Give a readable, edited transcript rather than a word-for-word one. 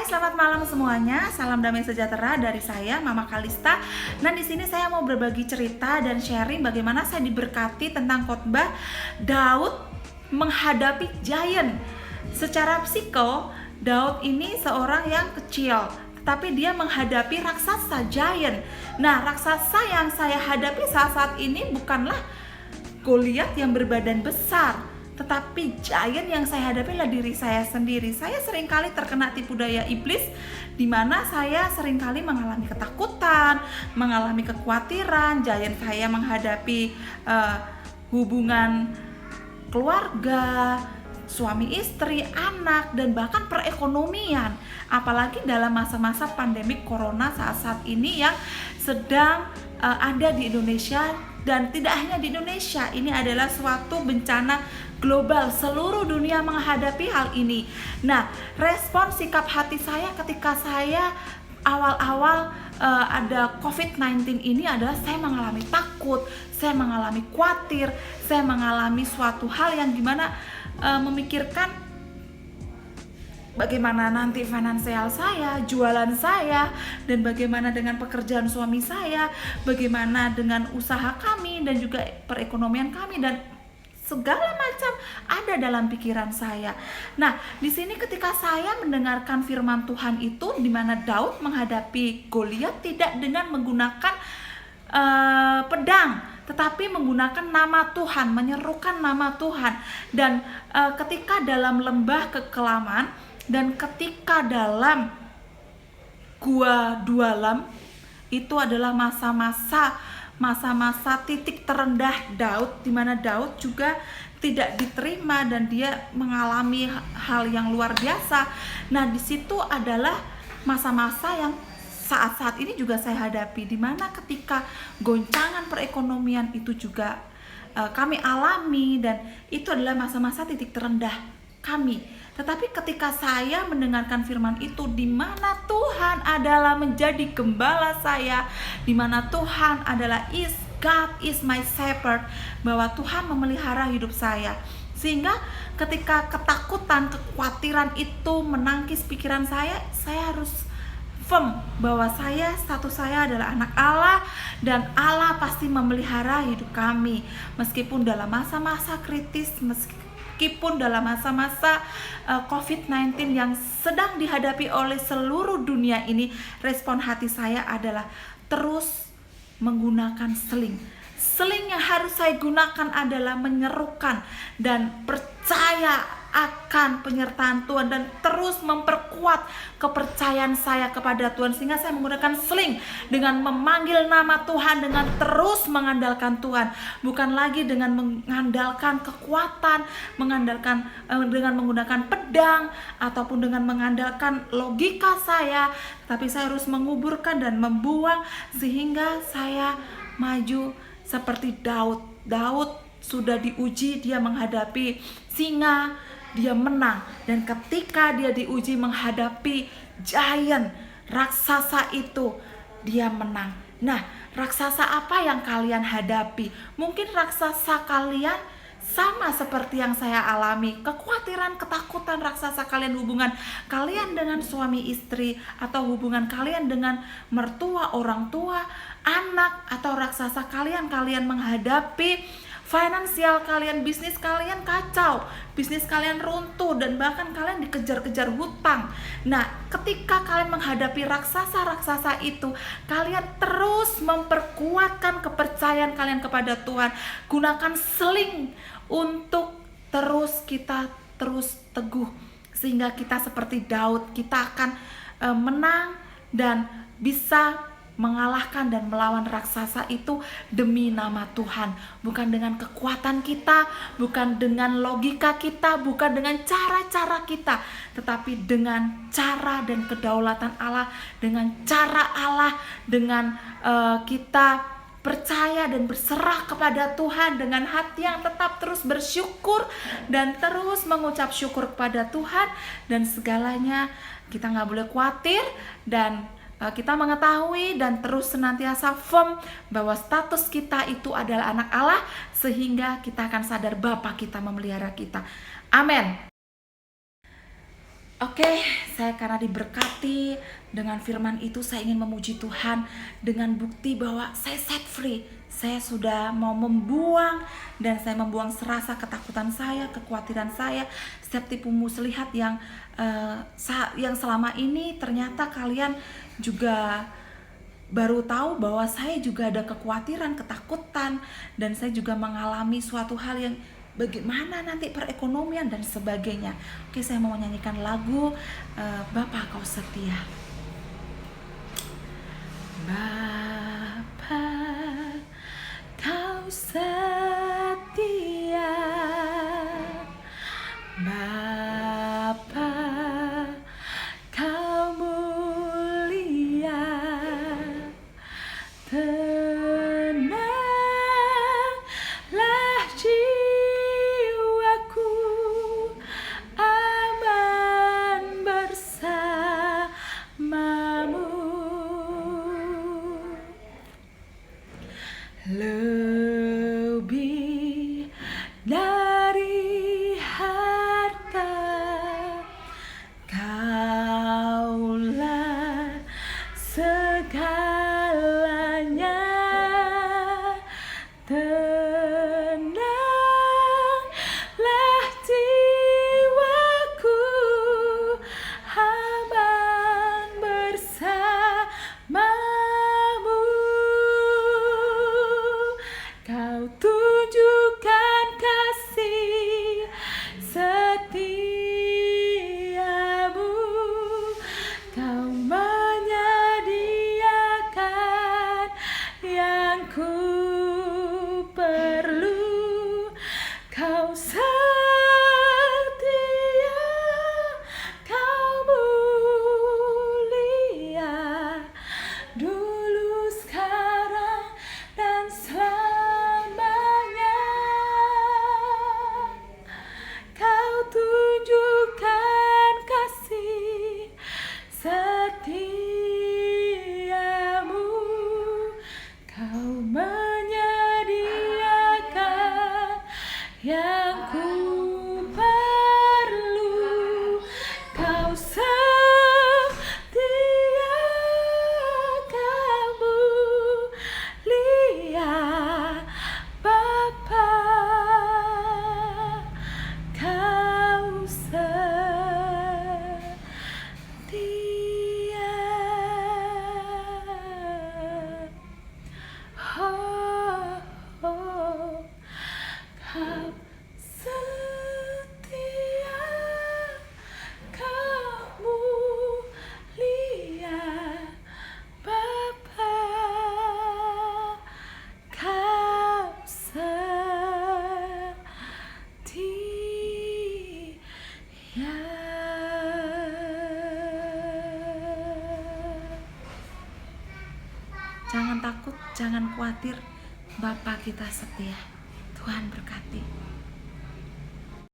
selamat malam semuanya. Salam damai sejahtera dari saya, Mama Kalista. Nah, di sini saya mau berbagi cerita dan sharing bagaimana saya diberkati tentang khotbah Daud menghadapi giant. Secara psiko, Daud ini seorang yang kecil, tetapi dia menghadapi raksasa giant. Nah, raksasa yang saya hadapi saat ini bukanlah Goliat yang berbadan besar, tetapi giant yang saya hadapi adalah diri saya sendiri. Saya seringkali terkena tipu daya iblis, di mana saya seringkali mengalami ketakutan, mengalami kekhawatiran. Giant saya menghadapi hubungan keluarga, suami istri, anak, dan bahkan perekonomian. Apalagi dalam masa-masa pandemi corona saat ini yang sedang ada di Indonesia. Dan tidak hanya di Indonesia, ini adalah suatu bencana global, seluruh dunia menghadapi hal ini. Nah, respon sikap hati saya ketika saya awal-awal ada COVID-19 ini adalah saya mengalami takut, saya mengalami khawatir, saya mengalami suatu hal yang dimana memikirkan bagaimana nanti finansial saya, jualan saya, dan bagaimana dengan pekerjaan suami saya, bagaimana dengan usaha kami dan juga perekonomian kami, dan segala macam ada dalam pikiran saya. Nah, di sini ketika saya mendengarkan firman Tuhan itu, di mana Daud menghadapi Goliat tidak dengan menggunakan pedang, tetapi menggunakan nama Tuhan, menyerukan nama Tuhan. Dan ketika dalam lembah kekelaman dan ketika dalam gua Dualam, itu adalah masa-masa titik terendah Daud, di mana Daud juga tidak diterima dan dia mengalami hal yang luar biasa. Nah, di situ adalah masa-masa yang saat-saat ini juga saya hadapi, di mana ketika goncangan perekonomian itu juga kami alami, dan itu adalah masa-masa titik terendah kami. Tetapi ketika saya mendengarkan firman itu, di mana Tuhan adalah menjadi gembala saya, di mana Tuhan adalah God is my shepherd, bahwa Tuhan memelihara hidup saya, sehingga ketika ketakutan, kekhawatiran itu menangkis pikiran saya harus firm bahwa status saya adalah anak Allah, dan Allah pasti memelihara hidup kami meskipun dalam masa-masa kritis, meskipun dalam masa-masa COVID-19 yang sedang dihadapi oleh seluruh dunia ini. Respon hati saya adalah terus menggunakan seling. Seling yang harus saya gunakan adalah menyerukan dan percaya akan penyertaan Tuhan, dan terus memperkuat kepercayaan saya kepada Tuhan, sehingga saya menggunakan seling dengan memanggil nama Tuhan, dengan terus mengandalkan Tuhan, bukan lagi dengan mengandalkan kekuatan, dengan menggunakan pedang ataupun dengan mengandalkan logika saya, tapi saya harus menguburkan dan membuang sehingga saya maju seperti Daud. Daud sudah diuji, dia menghadapi singa, dia menang. Dan ketika dia diuji menghadapi giant, raksasa itu, dia menang. Nah, raksasa apa yang kalian hadapi? Mungkin raksasa kalian sama seperti yang saya alami, kekhawatiran, ketakutan raksasa kalian, hubungan kalian dengan suami istri, atau hubungan kalian dengan mertua, orang tua, anak, atau raksasa kalian menghadapi finansial kalian, bisnis kalian kacau, bisnis kalian runtuh, dan bahkan kalian dikejar-kejar hutang. Nah, ketika kalian menghadapi raksasa-raksasa itu, kalian terus memperkuatkan kepercayaan kalian kepada Tuhan. Gunakan seling untuk kita terus teguh, sehingga kita seperti Daud, kita akan menang dan bisa mengalahkan dan melawan raksasa itu demi nama Tuhan, bukan dengan kekuatan kita, bukan dengan logika kita, bukan dengan cara-cara kita, tetapi dengan cara dan kedaulatan Allah, dengan cara Allah, dengan kita percaya dan berserah kepada Tuhan dengan hati yang tetap terus bersyukur dan terus mengucap syukur kepada Tuhan, dan segalanya kita nggak boleh khawatir, dan kita mengetahui dan terus senantiasa firm bahwa status kita itu adalah anak Allah, sehingga kita akan sadar Bapa kita memelihara kita. Amin. Oke, saya karena diberkati dengan firman itu, saya ingin memuji Tuhan dengan bukti bahwa saya set free. Saya sudah mau membuang, dan saya membuang serasa ketakutan saya, kekhawatiran saya, setiap tipu muslihat yang selama ini ternyata kalian juga baru tahu bahwa saya juga ada kekhawatiran, ketakutan, dan saya juga mengalami suatu hal yang bagaimana nanti perekonomian dan sebagainya. Oke, saya mau menyanyikan lagu Bapa Kau Setia. Bapa Kau setia, Bapa Kau mulia, tenanglah jiwaku, aman bersamamu. Lebih dari harta, Kaulah segalanya. Tenanglah jiwaku, aman bersamamu. Kau tunjukkan kasih setiamu, Kau menyediakan yang ku perlu. Kau setia, Kau mulia, dulu, sekarang, dan selamanya. Kau tunjukkan kasih setiamu, Kau menyediakan yang ku perlu. Kau setia, Kau mulia, Bapa Kau setia. Oh, oh, Kau setia, Kau mulia, Bapa Kau setia. Jangan takut, jangan khawatir, Bapa kita setia. Tuhan berkati.